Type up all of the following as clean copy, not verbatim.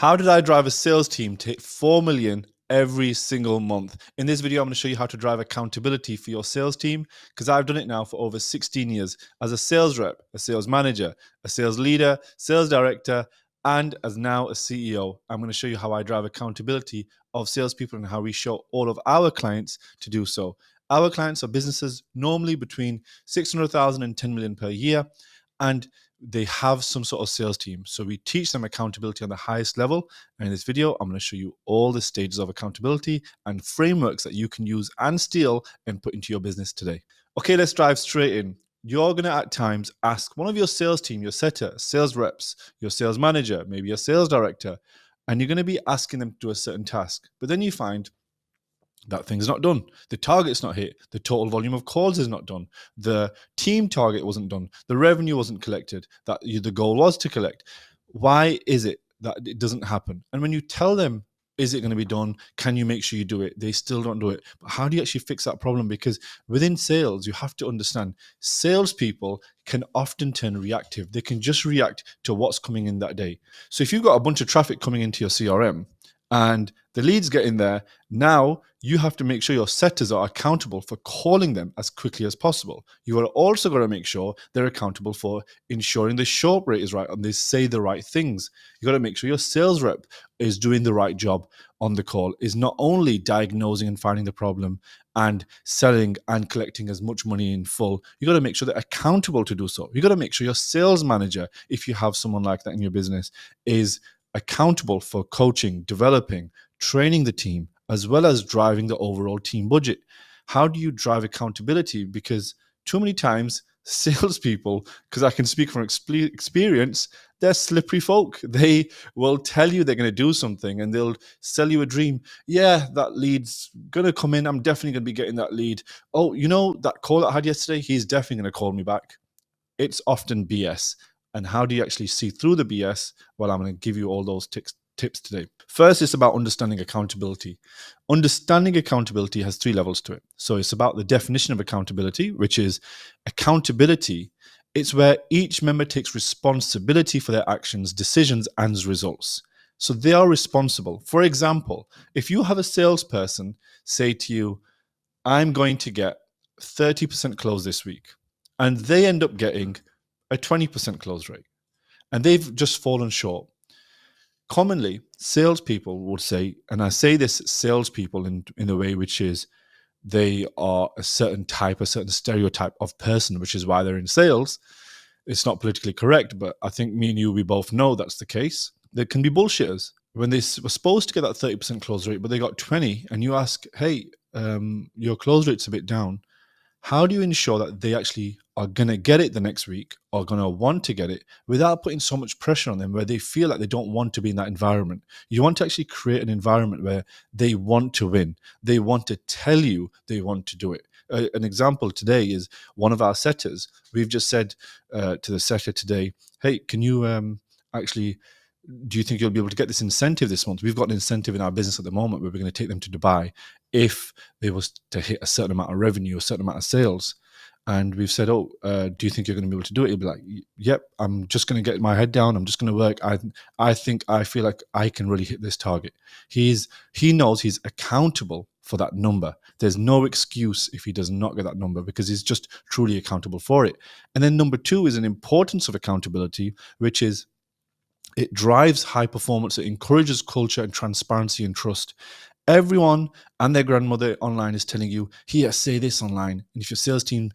How did I drive a sales team to hit 4 million every single month? In this video, I'm going to show you how to drive accountability for your sales team because I've done it now for over 16 years as a sales rep, a sales manager, a sales leader, sales director, and as now a CEO. I'm going to show you how I drive accountability of salespeople and how we show all of our clients to do so. Our clients are businesses normally between 600,000 and 10 million per year, and they have some sort of sales team. So we teach them accountability on the highest level. And in this video, I'm going to show you all the stages of accountability and frameworks that you can use and steal and put into your business today. Okay, let's dive straight in. You're going to at times ask one of your sales team, your setter, sales reps, your sales manager, maybe your sales director, and you're going to be asking them to do a certain task. But then you find that thing's not done. The target's not hit. The total volume of calls is not done. The team target wasn't done. The revenue wasn't collected that the goal was to collect. Why is it that it doesn't happen? And when you tell them, is it going to be done? Can you make sure you do it? They still don't do it. But how do you actually fix that problem? Because within sales, you have to understand salespeople can often turn reactive. They can just react to what's coming in that day. So if you've got a bunch of traffic coming into your CRM, and the leads get in there, now you have to make sure your setters are accountable for calling them as quickly as possible. You are also going to make sure they're accountable for ensuring the show up rate is right and they say the right things. You got to make sure your sales rep is doing the right job on the call, is not only diagnosing and finding the problem and selling and collecting as much money in full. You got to make sure they're accountable to do so. You got to make sure your sales manager, if you have someone like that in your business, is accountable for coaching, developing, training the team, as well as driving the overall team budget. How do you drive accountability? Because too many times salespeople, because I can speak from experience, they're slippery folk. They will tell you they're going to do something and they'll sell you a dream. Yeah, that lead's going to come in. I'm definitely going to be getting that lead. Oh, you know, that call that I had yesterday, he's definitely going to call me back. It's often BS. And how do you actually see through the BS? Well, I'm going to give you all those tips today. First, it's about understanding accountability. Understanding accountability has 3 levels to it. So it's about the definition of accountability, which is accountability. It's where each member takes responsibility for their actions, decisions, and results. So they are responsible. For example, if you have a salesperson say to you, I'm going to get 30% close this week, and they end up getting a 20% close rate, and they've just fallen short. Commonly, salespeople would say, and I say this salespeople in a way which is they are a certain type, a certain stereotype of person, which is why they're in sales. It's not politically correct, but I think me and you, we both know that's the case. There can be bullshitters. When they were supposed to get that 30% close rate, but they got 20, and you ask, hey, your close rate's a bit down. How do you ensure that they actually are going to get it the next week or going to want to get it without putting so much pressure on them where they feel like they don't want to be in that environment? You want to actually create an environment where they want to win. They want to tell you they want to do it. An example today is one of our setters. We've just said to the setter today, hey, can you do you think you'll be able to get this incentive this month? We've got an incentive in our business at the moment where we're going to take them to Dubai if they was to hit a certain amount of revenue, a certain amount of sales. And we've said, do you think you're going to be able to do it? He'll be like, yep, I'm just going to get my head down. I'm just going to work. I feel like I can really hit this target. He knows he's accountable for that number. There's no excuse if he does not get that number because he's just truly accountable for it. And then number 2 is an importance of accountability, which is it drives high performance. It encourages culture and transparency and trust. Everyone and their grandmother online is telling you, here, say this online. And if your sales team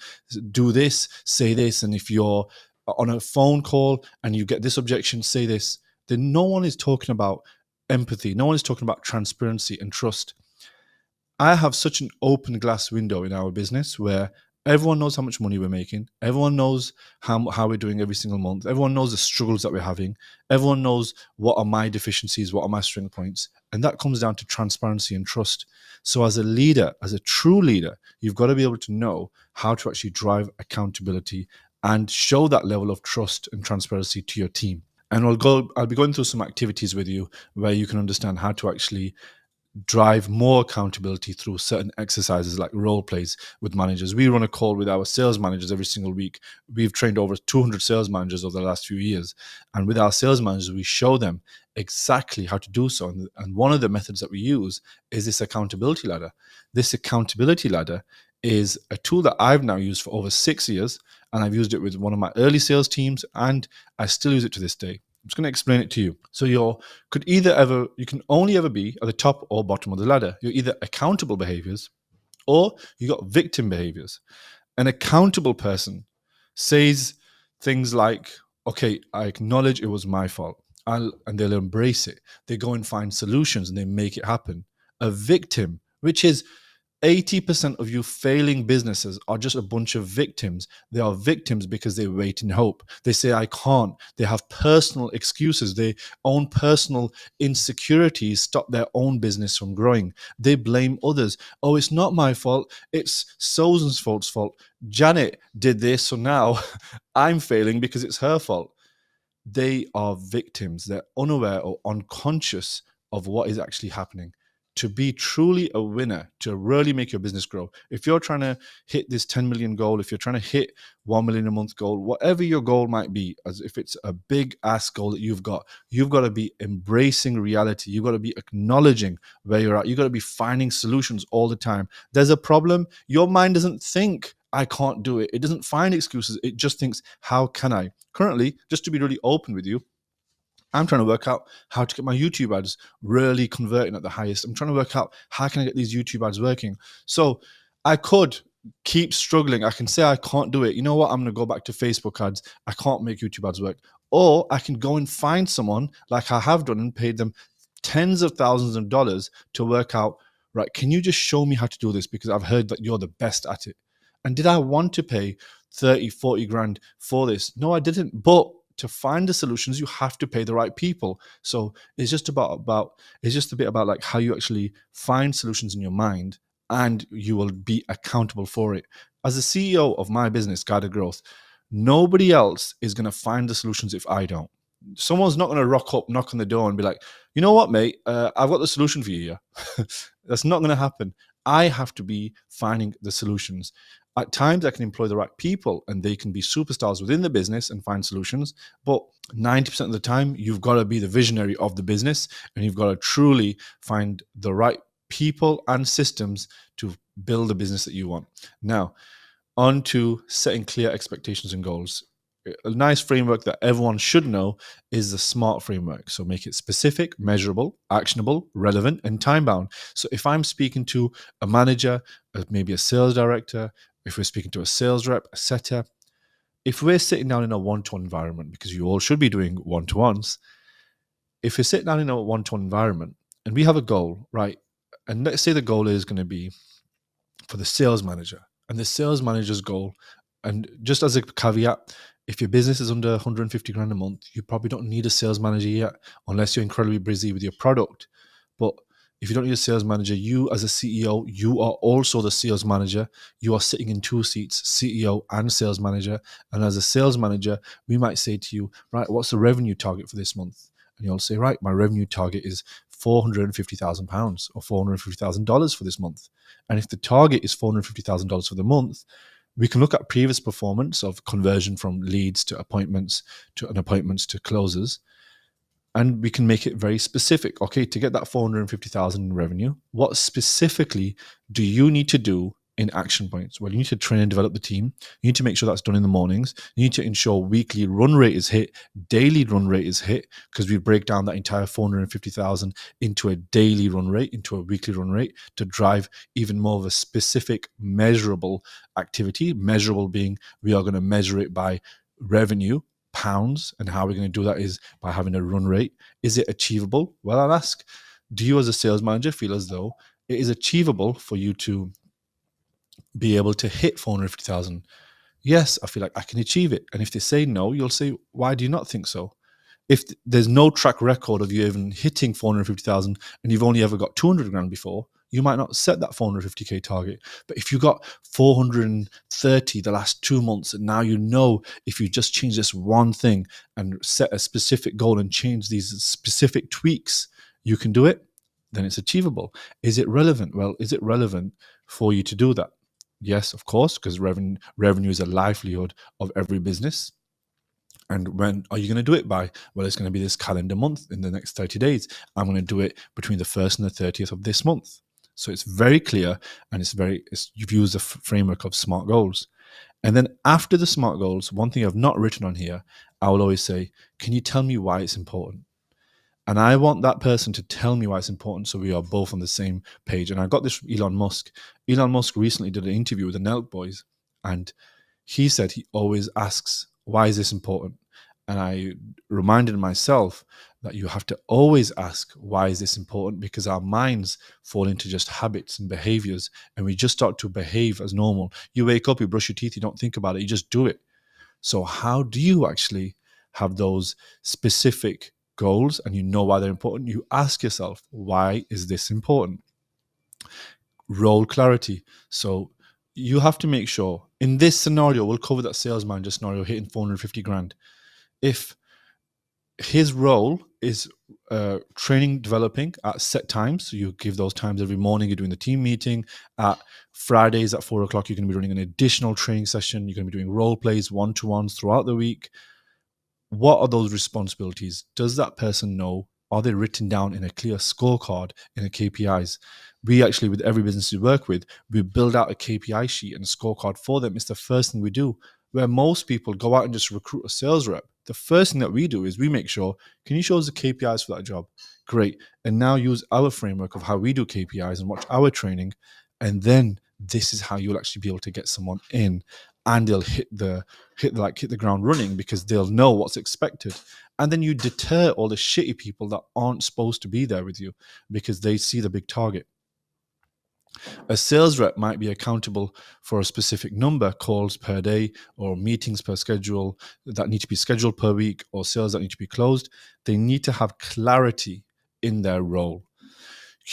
do this, say this. And if you're on a phone call and you get this objection, say this. Then no one is talking about empathy. No one is talking about transparency and trust. I have such an open glass window in our business where everyone knows how much money we're making. Everyone knows how we're doing every single month. Everyone knows the struggles that we're having. Everyone knows what are my deficiencies, what are my strength points. And that comes down to transparency and trust. So as a leader, as a true leader, you've got to be able to know how to actually drive accountability and show that level of trust and transparency to your team. And I'll be going through some activities with you where you can understand how to actually drive more accountability through certain exercises like role plays with managers. We run a call with our sales managers every single week. We've trained over 200 sales managers over the last few years. And with our sales managers, we show them exactly how to do so. And one of the methods that we use is this accountability ladder. This accountability ladder is a tool that I've now used for over 6 years. And I've used it with one of my early sales teams, and I still use it to this day. I'm just going to explain it to you. So you can only ever be at the top or bottom of the ladder. You're either accountable behaviors or you got victim behaviors. An accountable person says things like, okay, I acknowledge it was my fault, and they'll embrace it. They go and find solutions and they make it happen. A victim, which is 80% of you failing businesses, are just a bunch of victims. They are victims because they wait in hope. They say, I can't. They have personal excuses. Their own personal insecurities stop their own business from growing. They blame others. Oh, it's not my fault. It's so-and-so's fault. Janet did this, so now I'm failing because it's her fault. They are victims. They're unaware or unconscious of what is actually happening. To be truly a winner, to really make your business grow, if you're trying to hit this 10 million goal, if you're trying to hit 1 million a month goal, whatever your goal might be, as if it's a big ass goal that you've got to be embracing reality. You've got to be acknowledging where you're at. You've got to be finding solutions all the time. There's a problem. Your mind doesn't think, I can't do it. It doesn't find excuses. It just thinks, how can I? Currently, just to be really open with you, I'm trying to work out how to get my YouTube ads really converting at the highest. I'm trying to work out how can I get these YouTube ads working. So I could keep struggling. I can say I can't do it. You know what? I'm going to go back to Facebook ads. I can't make YouTube ads work. Or I can go and find someone like I have done and paid them tens of thousands of dollars to work out, right, can you just show me how to do this? Because I've heard that you're the best at it. And did I want to pay 30, 40 grand for this? No, I didn't. But to find the solutions, you have to pay the right people. So it's just it's just a bit about like how you actually find solutions in your mind, and you will be accountable for it. As the CEO of my business, Guided Growth, nobody else is going to find the solutions if I don't. Someone's not going to rock up, knock on the door and be like, you know what, mate, I've got the solution for you here. That's not going to happen. I have to be finding the solutions. At times, I can employ the right people and they can be superstars within the business and find solutions. But 90% of the time, you've got to be the visionary of the business, and you've got to truly find the right people and systems to build the business that you want. Now, on to setting clear expectations and goals. A nice framework that everyone should know is the SMART framework. So make it specific, measurable, actionable, relevant, and time-bound. So if I'm speaking to a manager, maybe a sales director, if we're speaking to a sales rep, a setter, if we're sitting down in a one-to-one environment, because you all should be doing one-to-ones, if we're sitting down in a one-to-one environment and we have a goal, right? And let's say the goal is going to be for the sales manager, and the sales manager's goal, and just as a caveat, if your business is under 150 grand a month, you probably don't need a sales manager yet, unless you're incredibly busy with your product. But if you don't need a sales manager, you as a CEO, you are also the sales manager. You are sitting in two seats, CEO and sales manager. And as a sales manager, we might say to you, right, what's the revenue target for this month? And you'll say, right, my revenue target is £450,000 or $450,000 for this month. And if the target is $450,000 for the month, we can look at previous performance of conversion from leads to appointments to closes. And we can make it very specific. Okay, to get that 450,000 in revenue, what specifically do you need to do in action points? Well, you need to train and develop the team. You need to make sure that's done in the mornings. You need to ensure weekly run rate is hit, daily run rate is hit, because we break down that entire 450,000 into a daily run rate, into a weekly run rate, to drive even more of a specific measurable activity. Measurable being, we are going to measure it by revenue, pounds, and how we're going to do that is by having a run rate. Is it achievable? Well, I'll ask, do you as a sales manager feel as though it is achievable for you to be able to hit 450,000? Yes, I feel like I can achieve it. And if they say no, you'll say, why do you not think so? If there's no track record of you even hitting 450,000 and you've only ever got 200 grand before, you might not set that 450k target. But if you got 430 the last 2 months, and now you know if you just change this one thing and set a specific goal and change these specific tweaks, you can do it. then it's achievable. Is it relevant? Well, is it relevant for you to do that? Yes, of course, because revenue is a livelihood of every business. And when are you going to do it by? Well, it's going to be this calendar month in the next 30 days. I'm going to do it between the 1st and the 30th of this month. So it's very clear, and you've used the framework of SMART goals. And then after the SMART goals, one thing I've not written on here, I will always say, can you tell me why it's important? And I want that person to tell me why it's important, so we are both on the same page. And I got this from Elon Musk. Elon Musk recently did an interview with the Nelk Boys, and he said he always asks, why is this important? And I reminded myself that you have to always ask, why is this important? Because our minds fall into just habits and behaviors, and we just start to behave as normal. You wake up, you brush your teeth, you don't think about it, you just do it. So how do you actually have those specific goals and you know why they're important? You ask yourself, why is this important? Role clarity. So you have to make sure in this scenario, we'll cover that sales manager scenario hitting 450 grand. If his role is training, developing at set times, so you give those times every morning, you're doing the team meeting. At Fridays at 4 o'clock, you're going to be running an additional training session. You're going to be doing role plays, one-to-ones throughout the week. What are those responsibilities? Does that person know? Are they written down in a clear scorecard in a KPIs? We actually, with every business we work with, we build out a KPI sheet and a scorecard for them. It's the first thing we do. Where most people go out and just recruit a sales rep, the first thing that we do is we make sure, can you show us the KPIs for that job? Great. And now use our framework of how we do KPIs and watch our training. And then this is how you'll actually be able to get someone in, and they'll hit the ground running because they'll know what's expected. And then you deter all the shitty people that aren't supposed to be there with you because they see the big target. A sales rep might be accountable for a specific number, calls per day or meetings per schedule that need to be scheduled per week, or sales that need to be closed. They need to have clarity in their role.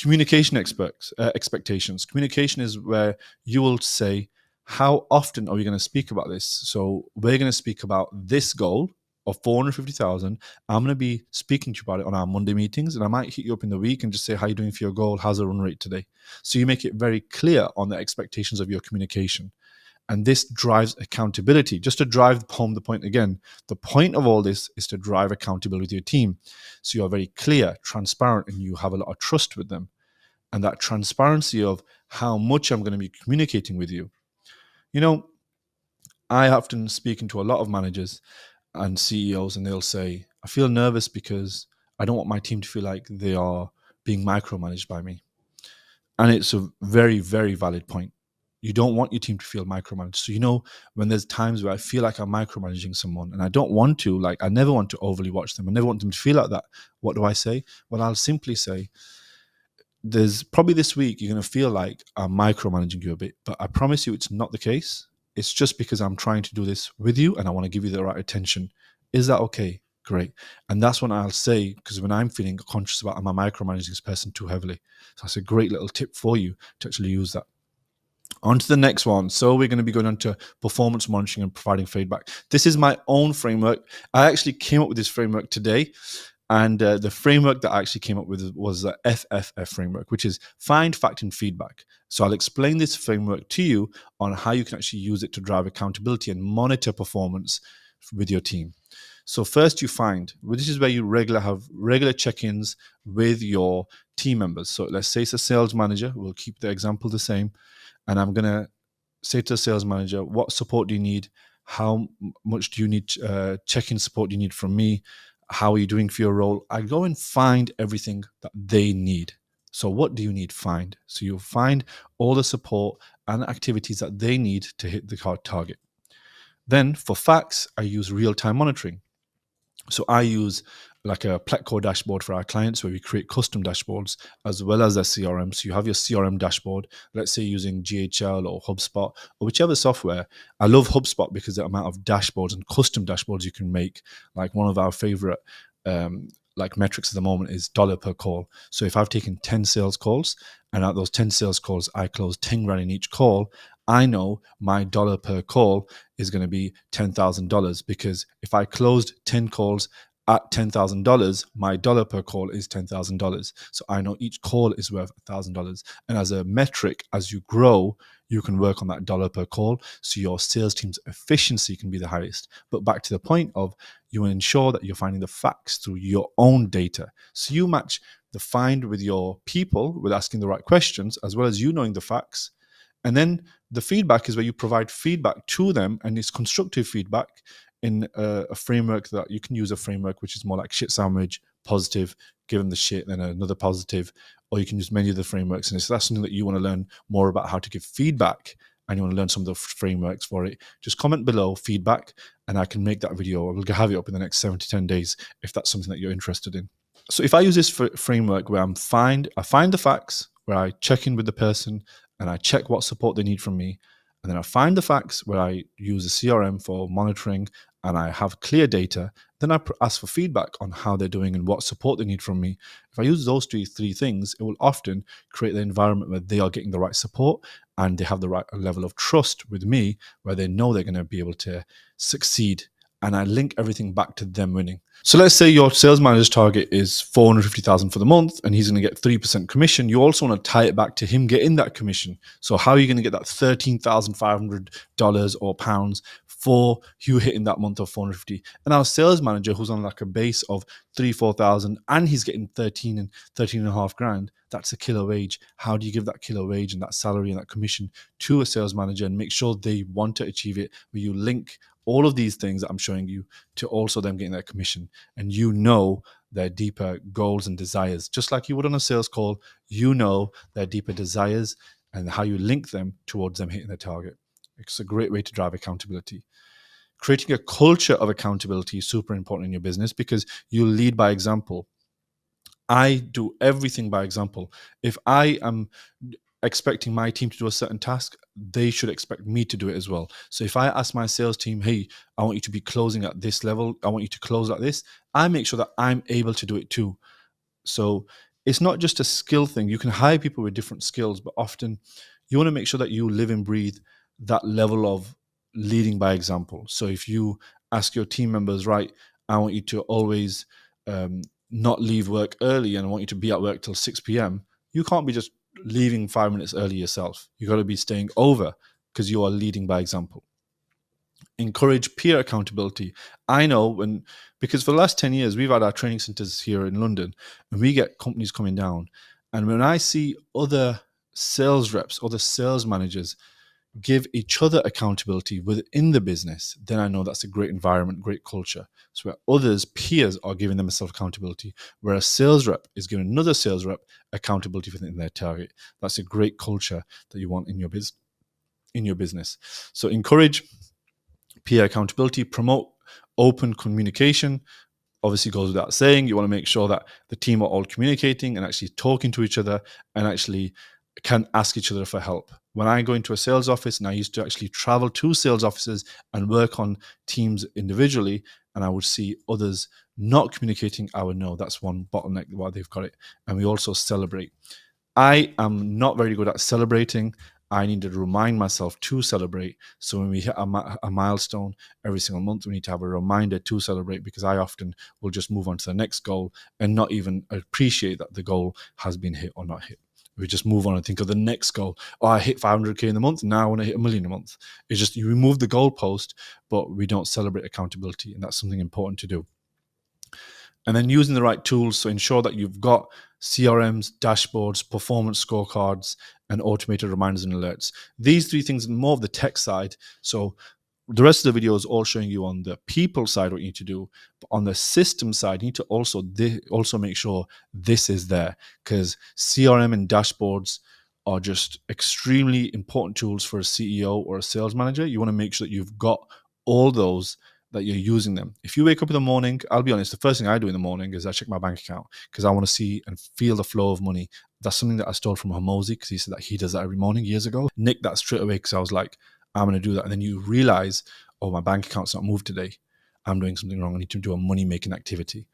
Communication expectations. Communication is where you will say, how often are we going to speak about this? So we're going to speak about this goal of 450,000. I'm going to be speaking to you about it on our Monday meetings, and I might hit you up in the week and just say, how are you doing for your goal? How's the run rate today? So you make it very clear on the expectations of your communication. And this drives accountability. Just to drive home the point again, the point of all this is to drive accountability with your team. So you're very clear, transparent, and you have a lot of trust with them. And that transparency of how much I'm going to be communicating with you. You know, I often speaking to a lot of managers and CEOs, and they'll say, I feel nervous because I don't want my team to feel like they are being micromanaged by me. And it's a very, very valid point. You don't want your team to feel micromanaged. So, when there's times where I feel like I'm micromanaging someone and I don't want to, I never want to overly watch them. I never want them to feel like that. What do I say? Well, I'll simply say, there's probably this week you're going to feel like I'm micromanaging you a bit, but I promise you it's not the case. It's just because I'm trying to do this with you and I want to give you the right attention. Is that okay? Great. And that's when I'll say, because when I'm feeling conscious about, am I micromanaging this person too heavily? So that's a great little tip for you to actually use that. On to the next one. So we're going to be going on to performance monitoring and providing feedback. This is my own framework. I actually came up with this framework today. And the framework that I actually came up with was the FFF framework, which is find, fact, and feedback. So I'll explain this framework to you on how you can actually use it to drive accountability and monitor performance with your team. So first you find, this is where you have regular check-ins with your team members. So let's say it's a sales manager. We'll keep the example the same. And I'm going to say to the sales manager, what support do you need? How much do you need check-in support do you need from me? How are you doing for your role? I go and find everything that they need. So what do you need? Find. So you'll find all the support and activities that they need to hit the target. Then for facts, I use real-time monitoring. So I use like a Pletco dashboard for our clients where we create custom dashboards as well as a CRM. So you have your CRM dashboard, let's say using GHL or HubSpot or whichever software. I love HubSpot because the amount of dashboards and custom dashboards you can make. Like one of our favorite metrics at the moment is dollar per call. So if I've taken 10 sales calls and out those 10 sales calls, I close 10 grand in each call, I know my dollar per call is going to be $10,000 because if I closed 10 calls at $10,000, my dollar per call is $10,000. So I know each call is worth $1,000. And as a metric, as you grow, you can work on that dollar per call so your sales team's efficiency can be the highest. But back to the point of, you will ensure that you're finding the facts through your own data. So you match the find with your people with asking the right questions, as well as you knowing the facts. And then the feedback is where you provide feedback to them, and it's constructive feedback in a framework that you can use, a framework which is more like shit sandwich, positive, give them the shit, then another positive, or you can use many of the frameworks. And if that's something that you want to learn more about how to give feedback, and you want to learn some of the frameworks for it, just comment below feedback, and I can make that video. I will have it up in the next 7 to 10 days if that's something that you're interested in. So if I use this framework where I find the facts, where I check in with the person and I check what support they need from me, and then I find the facts where I use a CRM for monitoring and I have clear data, then I ask for feedback on how they're doing and what support they need from me. If I use those three things, it will often create the environment where they are getting the right support and they have the right level of trust with me, where they know they're going to be able to succeed. And I link everything back to them winning. So let's say your sales manager's target is 450,000 for the month and he's going to get 3% commission. You also want to tie it back to him getting that commission. So how are you going to get that $13,500 or pounds for you hitting that month of 450? And our sales manager, who's on like a base of 4,000 and he's getting 13 and a half grand, that's a killer wage. How do you give that killer wage and that salary and that commission to a sales manager and make sure they want to achieve it? Where you link all of these things that I'm showing you to also them getting their commission, and you know their deeper goals and desires, just like you would on a sales call. You know their deeper desires and how you link them towards them hitting their target. It's a great way to drive accountability. Creating a culture of accountability is super important in your business because you lead by example. I do everything by example. If I am expecting my team to do a certain task, they should expect me to do it as well. So if I ask my sales team, hey, I want you to be closing at this level, I want you to close like this, I make sure that I'm able to do it too. So it's not just a skill thing. You can hire people with different skills, but often you want to make sure that you live and breathe that level of leading by example. So if you ask your team members, right, I want you to always not leave work early and I want you to be at work till 6 p.m., you can't be just leaving 5 minutes early yourself. You got to be staying over because you are leading by example. Encourage peer accountability. I know because for the last 10 years, we've had our training centers here in London and we get companies coming down. And when I see other sales reps, other sales managers give each other accountability within the business, then I know that's a great environment, great culture. So where others, peers, are giving themselves accountability, where a sales rep is giving another sales rep accountability for their target. That's a great culture that you want in your business. So encourage peer accountability, promote open communication. Obviously goes without saying, you want to make sure that the team are all communicating and actually talking to each other and actually can ask each other for help. When I go into a sales office, and I used to actually travel to sales offices and work on teams individually, and I would see others not communicating, I would know that's one bottleneck why they've got it. And we also celebrate. I am not very good at celebrating. I need to remind myself to celebrate. So when we hit a milestone every single month, we need to have a reminder to celebrate, because I often will just move on to the next goal and not even appreciate that the goal has been hit or not hit. We just move on and think of the next goal. Oh, I hit 500K in the month. Now I want to hit 1 million a month. It's just you remove the goalpost, but we don't celebrate accountability. And that's something important to do. And then using the right tools. So ensure that you've got CRMs, dashboards, performance scorecards, and automated reminders and alerts. These three things are more of the tech side. So the rest of the video is all showing you on the people side what you need to do. But on the system side, you need to also make sure this is there, because CRM and dashboards are just extremely important tools for a CEO or a sales manager. You want to make sure that you've got all those, that you're using them. If you wake up in the morning, I'll be honest, the first thing I do in the morning is I check my bank account, because I want to see and feel the flow of money. That's something that I stole from Hormozy, because he said that he does that every morning years ago. Nick that straight away, because I was like, I'm going to do that. And then you realize, oh, my bank account's not moved today. I'm doing something wrong. I need to do a money-making activity.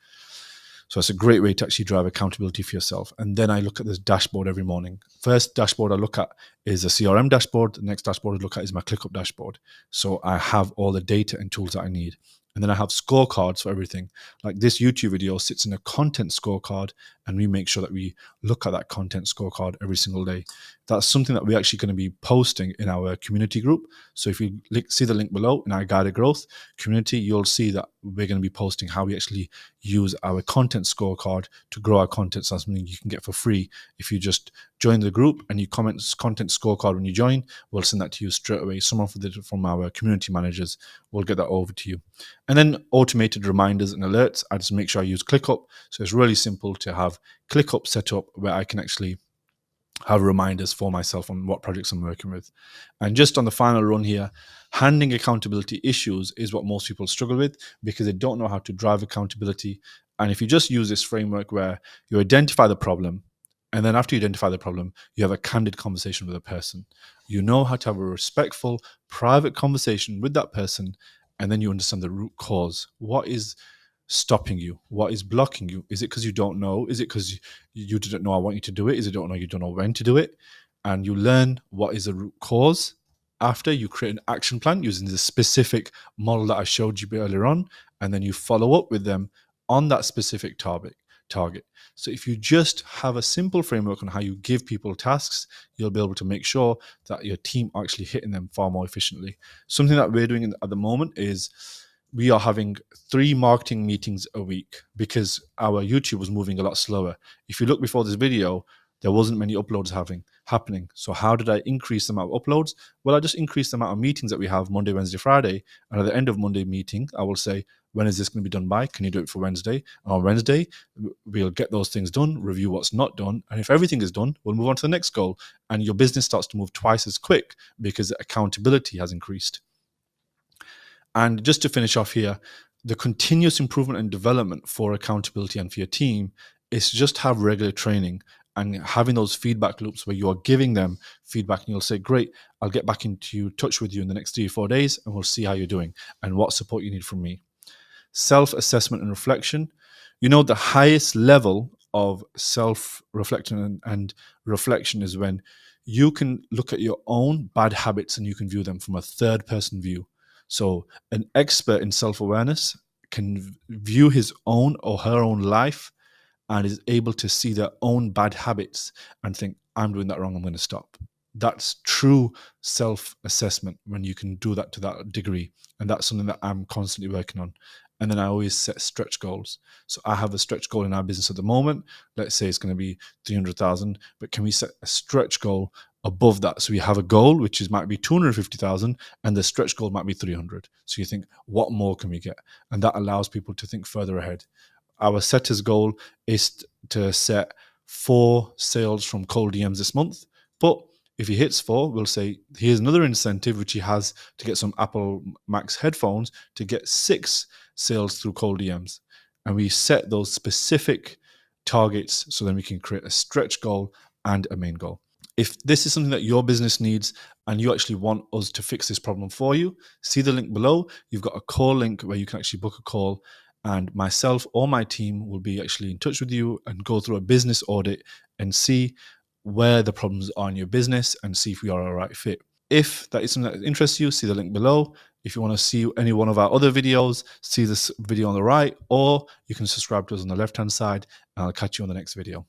So it's a great way to actually drive accountability for yourself. And then I look at this dashboard every morning. First dashboard I look at is a CRM dashboard. The next dashboard I look at is my ClickUp dashboard. So I have all the data and tools that I need. And then I have scorecards for everything. Like this YouTube video sits in a content scorecard, and we make sure that we look at that content scorecard every single day. That's something that we're actually going to be posting in our community group. So if you see the link below in our guided growth community, you'll see that we're going to be posting how we actually use our content scorecard to grow our content. So that's something you can get for free. If you just join the group and you comment content scorecard when you join, we'll send that to you straight away. Someone from our community managers will get that over to you. And then automated reminders and alerts. I just make sure I use ClickUp. So it's really simple to have ClickUp set up where I can actually have reminders for myself on what projects I'm working with. And just on the final run here, handling accountability issues is what most people struggle with because they don't know how to drive accountability. And if you just use this framework where you identify the problem, and then after you identify the problem, you have a candid conversation with a person. You know how to have a respectful, private conversation with that person, and then you understand the root cause. What is stopping you? What is blocking you? Is it because you don't know? Is it because you didn't know I want you to do it? Is it you don't know when to do it? And you learn what is the root cause. After, you create an action plan using the specific model that I showed you earlier on, and then you follow up with them on that specific target. So if you just have a simple framework on how you give people tasks, you'll be able to make sure that your team are actually hitting them far more efficiently. Something that we're doing at the moment is we are having 3 marketing meetings a week because our YouTube was moving a lot slower. If you look before this video, there wasn't many uploads happening. So how did I increase the amount of uploads? Well, I just increased the amount of meetings that we have Monday, Wednesday, Friday. And at the end of Monday meeting, I will say, when is this going to be done by? Can you do it for Wednesday? And on Wednesday, we'll get those things done, review what's not done. And if everything is done, we'll move on to the next goal. And your business starts to move twice as quick because accountability has increased. And just to finish off here, the continuous improvement and development for accountability and for your team is to just have regular training and having those feedback loops where you are giving them feedback and you'll say, great, I'll get back into touch with you in the next 3 or 4 days and we'll see how you're doing and what support you need from me. Self-assessment and reflection. The highest level of self-reflection and reflection is when you can look at your own bad habits and you can view them from a third person view. So an expert in self-awareness can view his own or her own life and is able to see their own bad habits and think, I'm doing that wrong, I'm going to stop. That's true self-assessment when you can do that to that degree. And that's something that I'm constantly working on. And then I always set stretch goals. So I have a stretch goal in our business at the moment. Let's say it's going to be 300,000, but can we set a stretch goal above that? So we have a goal, which might be 250,000 and the stretch goal might be 300. So you think, what more can we get? And that allows people to think further ahead. Our setter's goal is to set 4 sales from cold DMs this month. But if he hits 4, we'll say, here's another incentive, which he has to get some Apple Max headphones to get 6 sales through cold DMs. And we set those specific targets so then we can create a stretch goal and a main goal. If this is something that your business needs and you actually want us to fix this problem for you, see the link below. You've got a call link where you can actually book a call and myself or my team will be actually in touch with you and go through a business audit and see where the problems are in your business and see if we are a right fit. If that is something that interests you, see the link below. If you want to see any one of our other videos, see this video on the right, or you can subscribe to us on the left-hand side, and I'll catch you on the next video.